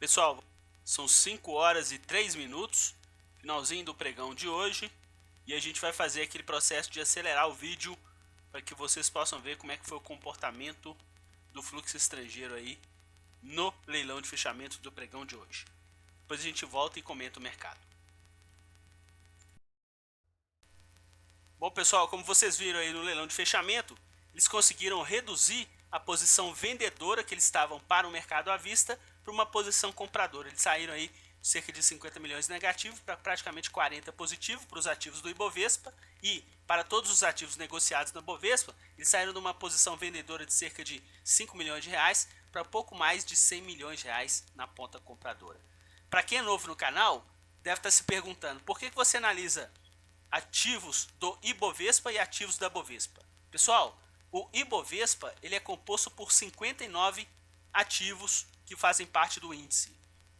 Pessoal, são 5 horas e 3 minutos, finalzinho do pregão de hoje, e a gente vai fazer aquele processo de acelerar o vídeo para que vocês possam ver como é que foi o comportamento do fluxo estrangeiro aí no leilão de fechamento do pregão de hoje. Depois a gente volta e comenta o mercado. Bom, pessoal, como vocês viram aí no leilão de fechamento, eles conseguiram reduzir a posição vendedora que eles estavam para o mercado à vista para uma posição compradora. Eles saíram aí de cerca de 50 milhões negativo para praticamente 40 positivo para os ativos do Ibovespa, e para todos os ativos negociados na Bovespa, eles saíram de uma posição vendedora de cerca de 5 milhões de reais para pouco mais de 100 milhões de reais na ponta compradora. Para quem é novo no canal, deve estar se perguntando por que você analisa ativos do Ibovespa e ativos da Bovespa. Pessoal, o Ibovespa ele é composto por 59 ativos que fazem parte do índice.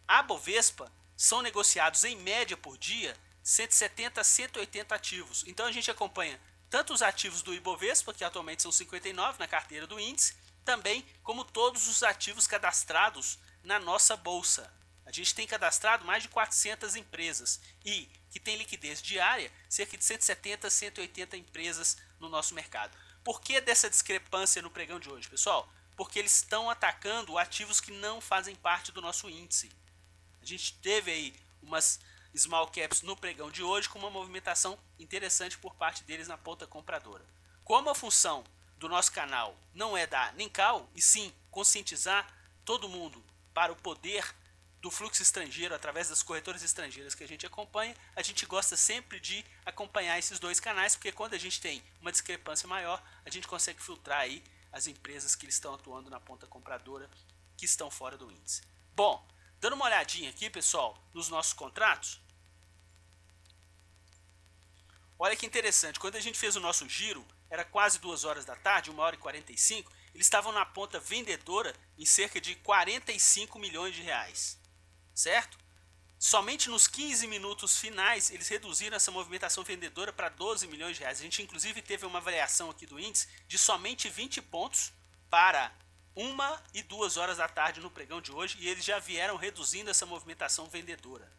A Bovespa são negociados em média por dia 170 a 180 ativos. Então a gente acompanha tanto os ativos do Ibovespa, que atualmente são 59 na carteira do índice, também como todos os ativos cadastrados na nossa bolsa. A gente tem cadastrado mais de 400 empresas e que tem liquidez diária, cerca de 170 a 180 empresas no nosso mercado. Por que dessa discrepância no pregão de hoje, pessoal? Porque eles estão atacando ativos que não fazem parte do nosso índice. A gente teve aí umas small caps no pregão de hoje com uma movimentação interessante por parte deles na ponta compradora. Como a função do nosso canal não é dar nem cal, e sim conscientizar todo mundo para o poder do fluxo estrangeiro através das corretoras estrangeiras que a gente acompanha, a gente gosta sempre de acompanhar esses dois canais, porque quando a gente tem uma discrepância maior, a gente consegue filtrar aí as empresas que estão atuando na ponta compradora que estão fora do índice. Bom, dando uma olhadinha aqui, pessoal, nos nossos contratos, olha que interessante, quando a gente fez o nosso giro, era quase 2 horas da tarde, 1 hora e 45, eles estavam na ponta vendedora em cerca de 45 milhões de reais. Certo? Somente nos 15 minutos finais eles reduziram essa movimentação vendedora para 12 milhões de reais. A gente inclusive teve uma variação aqui do índice de somente 20 pontos para 1 e 2 horas da tarde no pregão de hoje, e eles já vieram reduzindo essa movimentação vendedora.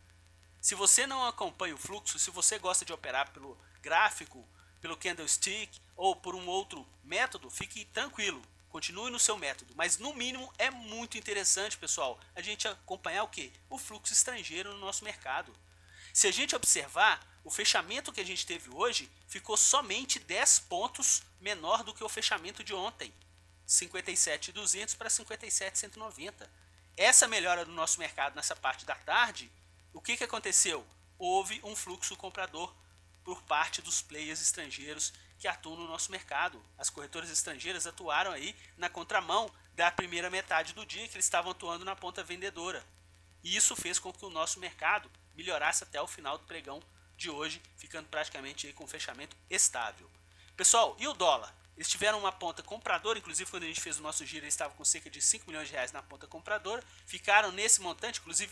Se você não acompanha o fluxo, se você gosta de operar pelo gráfico, pelo candlestick ou por um outro método, fique tranquilo. Continue no seu método, mas no mínimo é muito interessante, pessoal, a gente acompanhar o que? O fluxo estrangeiro no nosso mercado. Se a gente observar, o fechamento que a gente teve hoje ficou somente 10 pontos menor do que o fechamento de ontem. 57.200 para 57.190. Essa melhora do nosso mercado nessa parte da tarde, o que aconteceu? Houve um fluxo comprador por parte dos players estrangeiros que atuam no nosso mercado. As corretoras estrangeiras atuaram aí na contramão da primeira metade do dia, que eles estavam atuando na ponta vendedora. E isso fez com que o nosso mercado melhorasse até o final do pregão de hoje, ficando praticamente aí com um fechamento estável. Pessoal, e o dólar? Eles tiveram uma ponta compradora, inclusive quando a gente fez o nosso giro, eles estavam com cerca de 5 milhões de reais na ponta compradora, ficaram nesse montante, inclusive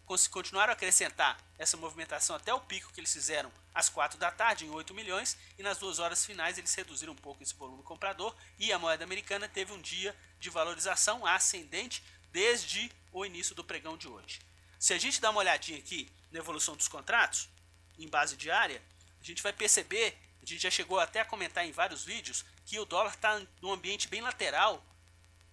continuaram a acrescentar essa movimentação até o pico que eles fizeram às 4 da tarde, em 8 milhões, e nas 2 horas finais eles reduziram um pouco esse volume comprador, e a moeda americana teve um dia de valorização ascendente desde o início do pregão de hoje. Se a gente dá uma olhadinha aqui na evolução dos contratos, em base diária, a gente vai perceber, a gente já chegou até a comentar em vários vídeos, que o dólar está num ambiente bem lateral,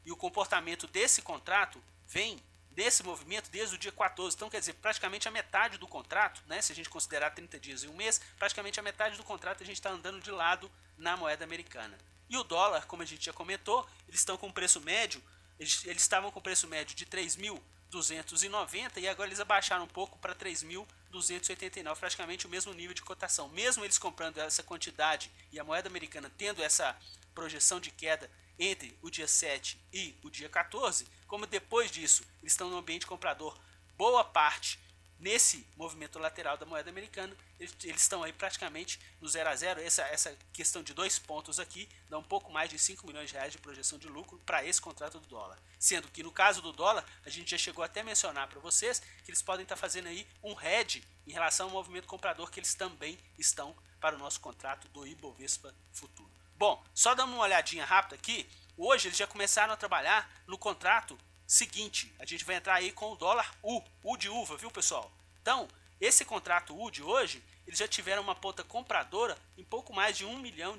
e o comportamento desse contrato vem desse movimento desde o dia 14, então quer dizer, praticamente a metade do contrato, né, se a gente considerar 30 dias e um mês, praticamente a metade do contrato a gente está andando de lado na moeda americana. E o dólar, como a gente já comentou, eles estão com preço médio, eles estavam com preço médio de 3.290 e agora eles abaixaram um pouco para 3.289, praticamente o mesmo nível de cotação. Mesmo eles comprando essa quantidade e a moeda americana tendo essa projeção de queda entre o dia 7 e o dia 14, como depois disso eles estão no ambiente comprador boa parte nesse movimento lateral da moeda americana, eles estão aí praticamente no 0 a 0. Essa questão de 2 pontos aqui dá um pouco mais de 5 milhões de reais de projeção de lucro para esse contrato do dólar. Sendo que no caso do dólar, a gente já chegou até a mencionar para vocês que eles podem estar fazendo aí um hedge em relação ao movimento comprador que eles também estão para o nosso contrato do Ibovespa futuro. Bom, só dando uma olhadinha rápida aqui, hoje eles já começaram a trabalhar no contrato seguinte, a gente vai entrar aí com o dólar U de uva, viu pessoal? Então, esse contrato U de hoje, eles já tiveram uma ponta compradora em pouco mais de R$1 milhão.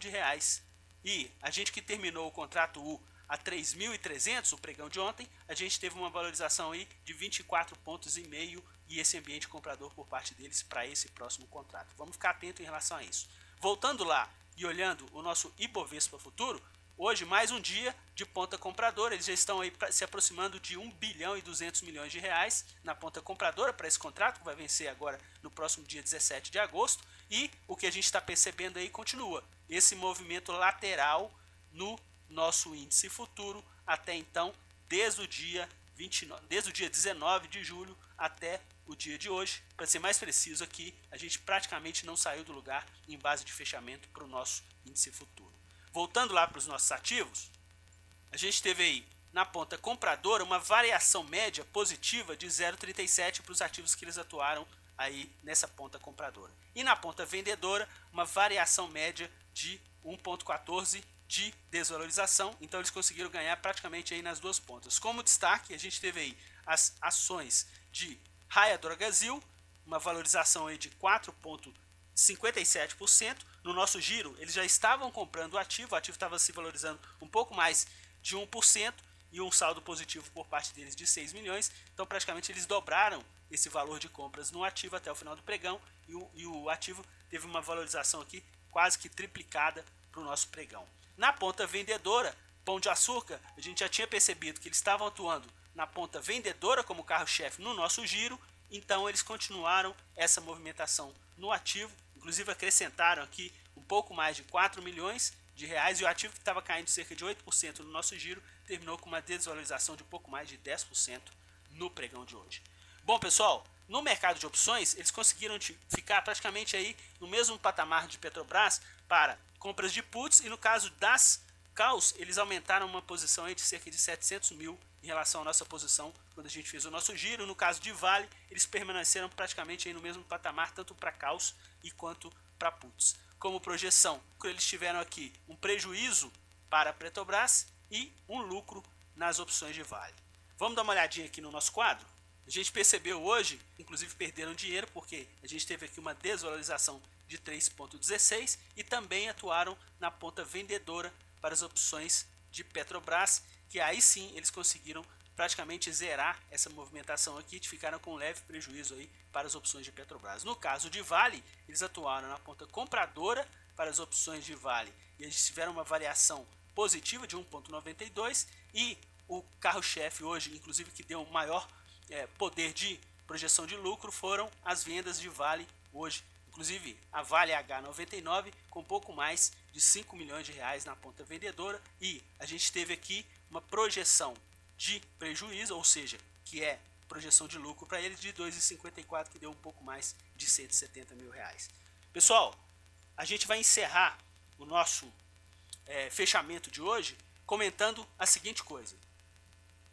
E a gente que terminou o contrato U a 3.300, o pregão de ontem, a gente teve uma valorização aí de 24,5 pontos e esse ambiente comprador por parte deles para esse próximo contrato. Vamos ficar atento em relação a isso. Voltando lá e olhando o nosso Ibovespa futuro, hoje mais um dia de ponta compradora, eles já estão aí se aproximando de R$1 bilhão e 200 milhões na ponta compradora para esse contrato, que vai vencer agora no próximo dia 17 de agosto, e o que a gente está percebendo aí continua, esse movimento lateral no nosso índice futuro, até então, desde o dia 19 de julho até o dia de hoje. Para ser mais preciso aqui, a gente praticamente não saiu do lugar em base de fechamento para o nosso índice futuro. Voltando lá para os nossos ativos, a gente teve aí na ponta compradora uma variação média positiva de 0,37 para os ativos que eles atuaram aí nessa ponta compradora. E na ponta vendedora, uma variação média de 1,14 de desvalorização, então eles conseguiram ganhar praticamente aí nas duas pontas. Como destaque, a gente teve aí as ações de Raia Drogasil, uma valorização aí de 4,57%. No nosso giro, eles já estavam comprando o ativo estava se valorizando um pouco mais de 1% e um saldo positivo por parte deles de 6 milhões. Então, praticamente, eles dobraram esse valor de compras no ativo até o final do pregão e o ativo teve uma valorização aqui quase que triplicada para o nosso pregão. Na ponta vendedora, Pão de Açúcar, a gente já tinha percebido que eles estavam atuando na ponta vendedora como carro-chefe no nosso giro, então eles continuaram essa movimentação no ativo, inclusive acrescentaram aqui um pouco mais de 4 milhões de reais e o ativo que estava caindo cerca de 8% no nosso giro terminou com uma desvalorização de pouco mais de 10% no pregão de hoje. Bom pessoal, no mercado de opções eles conseguiram ficar praticamente aí no mesmo patamar de Petrobras para compras de puts e no caso das calls eles aumentaram uma posição aí de cerca de 700 mil em relação à nossa posição quando a gente fez o nosso giro. No caso de Vale, eles permaneceram praticamente aí no mesmo patamar tanto para calls e quanto para puts. Como projeção, eles tiveram aqui um prejuízo para a Petrobras e um lucro nas opções de Vale. Vamos dar uma olhadinha aqui no nosso quadro? A gente percebeu hoje, inclusive perderam dinheiro porque a gente teve aqui uma desvalorização de 3,16 e também atuaram na ponta vendedora para as opções de Petrobras, que aí sim eles conseguiram praticamente zerar essa movimentação aqui, ficaram com um leve prejuízo aí para as opções de Petrobras. No caso de Vale, eles atuaram na ponta compradora para as opções de Vale e eles tiveram uma variação positiva de 1,92 e o carro-chefe hoje, inclusive que deu um maior poder de projeção de lucro, foram as vendas de Vale hoje. Inclusive a Vale H99 com pouco mais de 5 milhões de reais na ponta vendedora e a gente teve aqui uma projeção de prejuízo, ou seja, que é projeção de lucro para eles de 2,54, que deu um pouco mais de 170 mil reais. Pessoal, a gente vai encerrar o nosso fechamento de hoje comentando a seguinte coisa.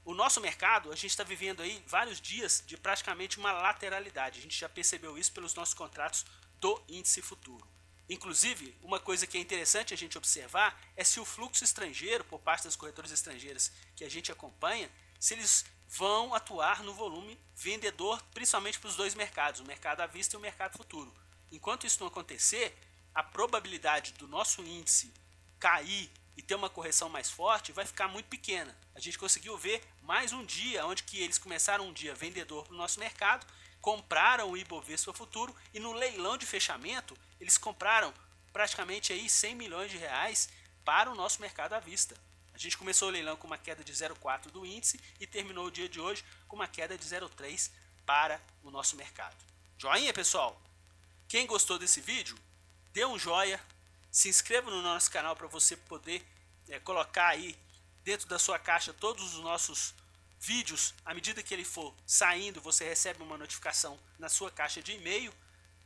O nosso mercado, a gente está vivendo aí vários dias de praticamente uma lateralidade. A gente já percebeu isso pelos nossos contratos do índice futuro. Inclusive, uma coisa que é interessante a gente observar é se o fluxo estrangeiro, por parte das corretoras estrangeiras que a gente acompanha, se eles vão atuar no volume vendedor, principalmente para os dois mercados, o mercado à vista e o mercado futuro. Enquanto isso não acontecer, a probabilidade do nosso índice cair e ter uma correção mais forte vai ficar muito pequena. A gente conseguiu ver mais um dia onde que eles começaram um dia vendedor para o nosso mercado, compraram o Ibovespa futuro e no leilão de fechamento eles compraram praticamente aí 100 milhões de reais para o nosso mercado à vista. A gente começou o leilão com uma queda de 0,4 do índice e terminou o dia de hoje com uma queda de 0,3 para o nosso mercado. Joinha, pessoal? Quem gostou desse vídeo, dê um joia, se inscreva no nosso canal para você poder colocar aí dentro da sua caixa todos os nossos vídeos. À medida que ele for saindo, você recebe uma notificação na sua caixa de e-mail.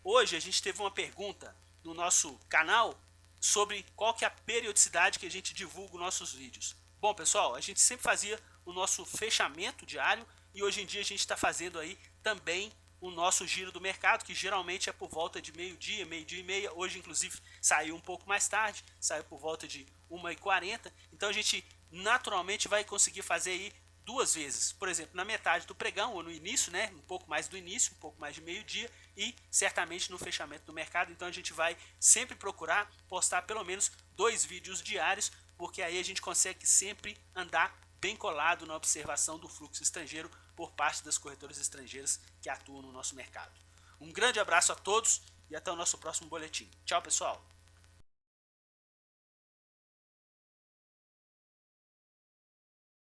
Hoje a gente teve uma pergunta no nosso canal sobre qual que é a periodicidade que a gente divulga os nossos vídeos. Bom, pessoal, a gente sempre fazia o nosso fechamento diário e hoje em dia a gente está fazendo aí também o nosso giro do mercado, que geralmente é por volta de meio-dia, meio-dia e meia. Hoje, inclusive, saiu um pouco mais tarde, saiu por volta de 1h40. Então a gente naturalmente vai conseguir fazer aí duas vezes, por exemplo, na metade do pregão ou no início, né, um pouco mais do início, um pouco mais de meio-dia e certamente no fechamento do mercado. Então a gente vai sempre procurar postar pelo menos 2 vídeos diários, porque aí a gente consegue sempre andar bem colado na observação do fluxo estrangeiro por parte das corretoras estrangeiras que atuam no nosso mercado. Um grande abraço a todos e até o nosso próximo boletim. Tchau, pessoal!